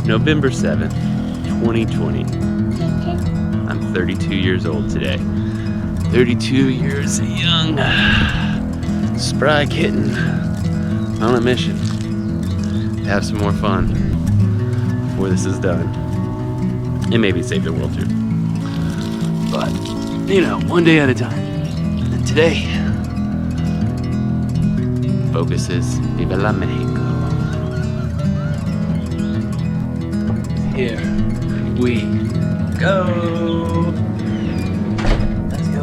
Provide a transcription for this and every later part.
November 7th, 2020. I'm 32 years old today. 32 years young, spry kitten on a mission to have some more fun before this is done. And maybe save the world too. But, you know, one day at a time. And today, focus is Viva la Mexico. Here we go. Let's go.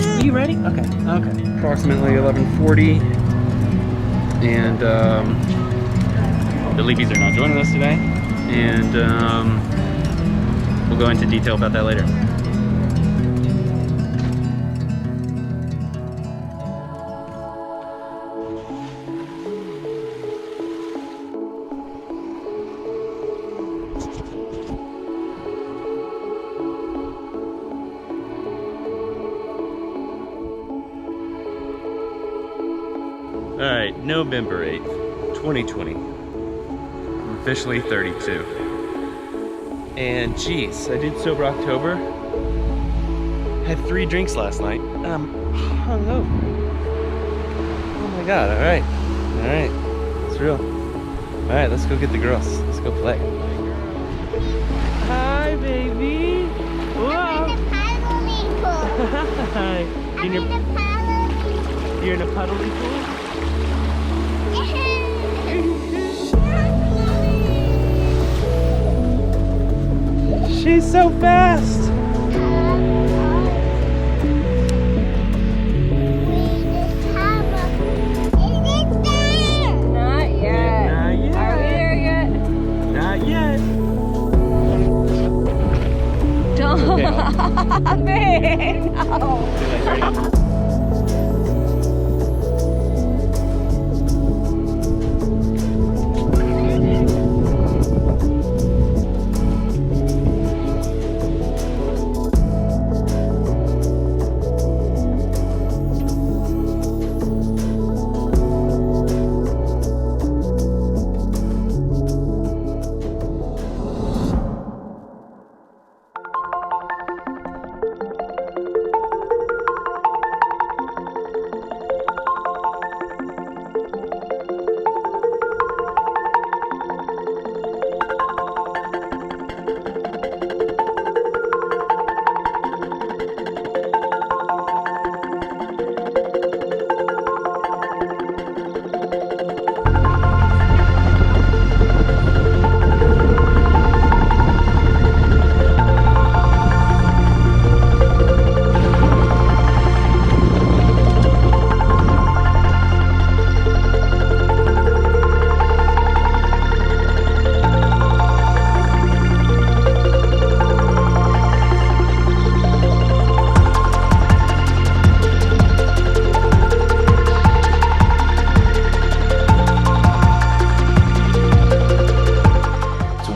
Are you ready? Okay. Approximately 11:40, and the Leapies are not joining us today, and we'll go into detail about that later. Alright, November 8th, 2020. I'm officially 32. And geez, I did sober October. Had 3 drinks last night, and I'm hungover. Oh my god, alright. Alright, it's real. Alright, let's go get the girls. Let's go play. Hi, baby. Whoa. Hi. You're in a puddly pool? She's so fast! Not yet. Not yet. Are we there yet? Not yet. Don't. Okay, Man, no. Ready?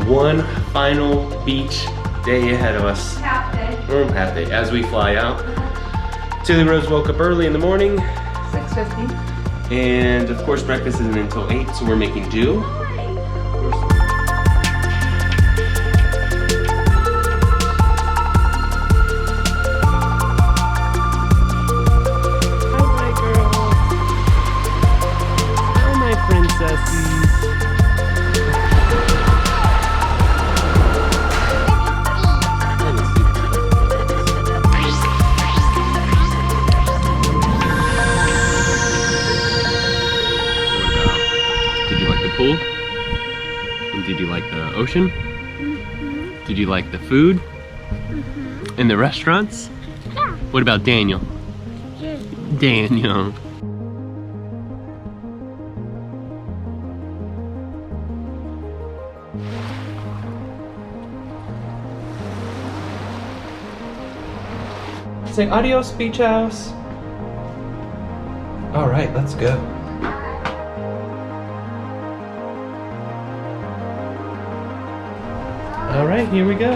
One final beach day ahead of us. Half day. Or half day as we fly out. Tilly Rose woke up early in the morning. 6:50. And of course breakfast isn't until 8, so we're making do. Hi my girls. Hi my princesses. Pool? And did you like the ocean? Mm-hmm. Did you like the food? Mm-hmm. And the restaurants? Yeah. What about Daniel? Yeah. Daniel. Say adios, beach house. All right, let's go. All right, here we go.